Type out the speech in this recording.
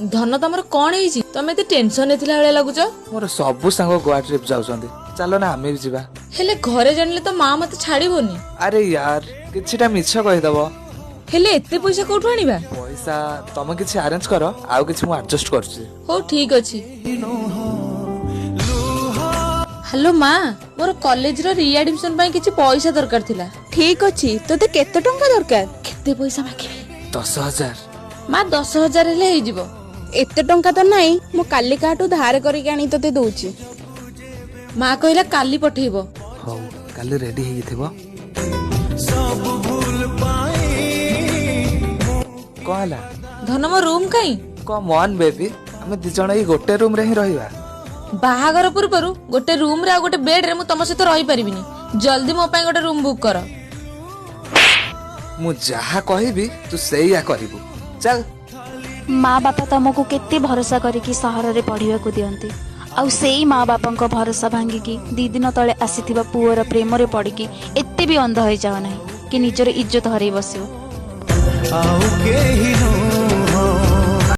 धन तमर कौन है तमे एते टेंशन एथिला बेले लागुच मोर सबु संग गोवा ट्रिप जाउछंदी चलो ना आमे भी जीवा हेले घरे जानले तो मां मते छाड़ीबोनी अरे यार किछिटा मिछ कहि दबो हेले एते पैसा कोठु आनिबा पैसा तमे किछि अरेंज करो आउ किछि मु एडजस्ट करछि हो ठीक अछि हेलो मां मोर कॉलेज रो रीएडमिशन पई किछि पैसा दरकार थिला ठीक अछि तोते केते टंका दरकार केते पैसा मागिबे 10,000 मां 10,000 हेले हे जिवो एते टंका तो नाही मु काली काटू धार करी आनी तोते दउची मां कहला काली पठेइबो हो काली रेडी हेइ थिबो कहला धन मो रूम काई कम ऑन बेबी हमें दी जण ई गोटे रूम रे ही रहिबा बाहागर पूर्वरु गोटे रूम रे आ गोटे बेड रे मु तम सहित रही परिबिनी जल्दी मो पई गोटे रूम बुक कर मु जहा कहबी तू सेया करिबू चल माँ बापा तुमको केते भरोसा करिकी सहर रे पढ़िया को दियंती आउ सेई माँ बापा को भरोसा भांगिकी 2 दिन तले आसीथिबा पुअर प्रेम रे पड़िकी एते भी अंध होई जाव नाही कि निजर इज्जत हरै बसियो आउ केही